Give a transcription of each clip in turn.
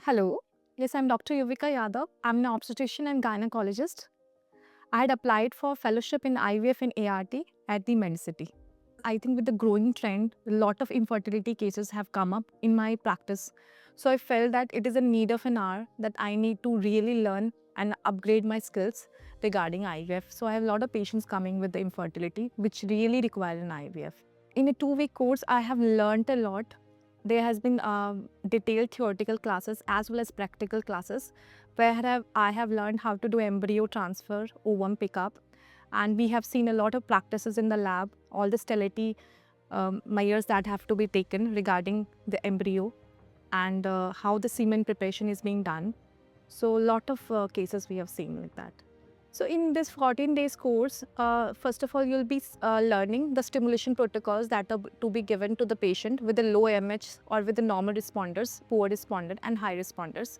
Hello. Yes, I'm Dr. Yuvika Yadav. I'm an obstetrician and gynecologist. I had applied for fellowship in IVF and ART at the Medicity. I think with the growing trend, a lot of infertility cases have come up in my practice. So I felt that it is a need of an hour that I need to really learn and upgrade my skills regarding IVF. So I have a lot of patients coming with the infertility, which really require an IVF. In a 2-week course, I have learned a lot. There has been detailed theoretical classes as well as practical classes where I have learned how to do embryo transfer, ovum pickup, and we have seen a lot of practices in the lab, all the sterility measures that have to be taken regarding the embryo and how the semen preparation is being done. So a lot of cases we have seen like that. So in this 14 days course, first of all, you'll be learning the stimulation protocols that are to be given to the patient with the low MH or with the normal responders, poor responder and high responders.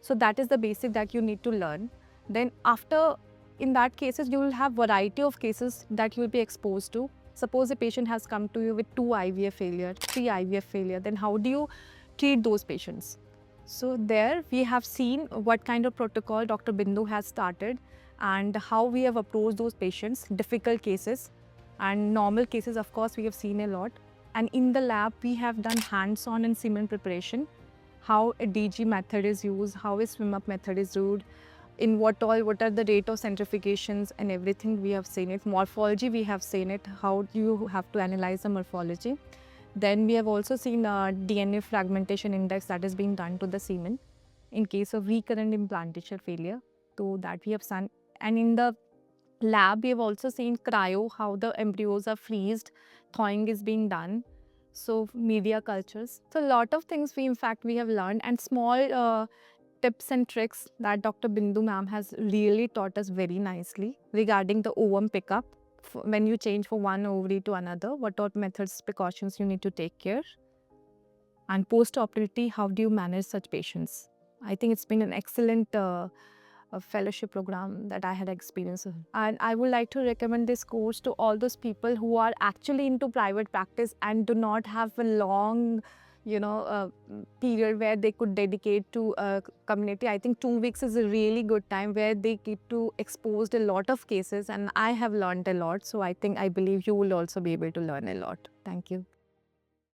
So that is the basic that you need to learn. Then after, in that cases, you will have variety of cases that you will be exposed to. Suppose a patient has come to you with 2 IVF failure, 3 IVF failure, then how do you treat those patients? So there we have seen what kind of protocol Dr. Bindu has started and how we have approached those patients, difficult cases and normal cases, of course, we have seen a lot. And in the lab, we have done hands-on and semen preparation, how a DG method is used, how a swim-up method is used, in what are the rate of centrifugations and everything we have seen it. Morphology, we have seen it, how you have to analyze the morphology. Then we have also seen DNA fragmentation index that is being done to the semen in case of recurrent implantation failure. So that we have seen. And in the lab, we have also seen cryo, how the embryos are freezed, thawing is being done. So media cultures. So a lot of things we have learned, and small tips and tricks that Dr. Bindu ma'am has really taught us very nicely regarding the ovum pickup. When you change from one ovary to another, what are methods, precautions you need to take care? And post-operatively, how do you manage such patients? I think it's been an excellent fellowship program that I had experienced. And I would like to recommend this course to all those people who are actually into private practice and do not have a long period where they could dedicate to a community. I think 2 weeks is a really good time where they get to exposed a lot of cases, and I have learned a lot. So I believe you will also be able to learn a lot. Thank you.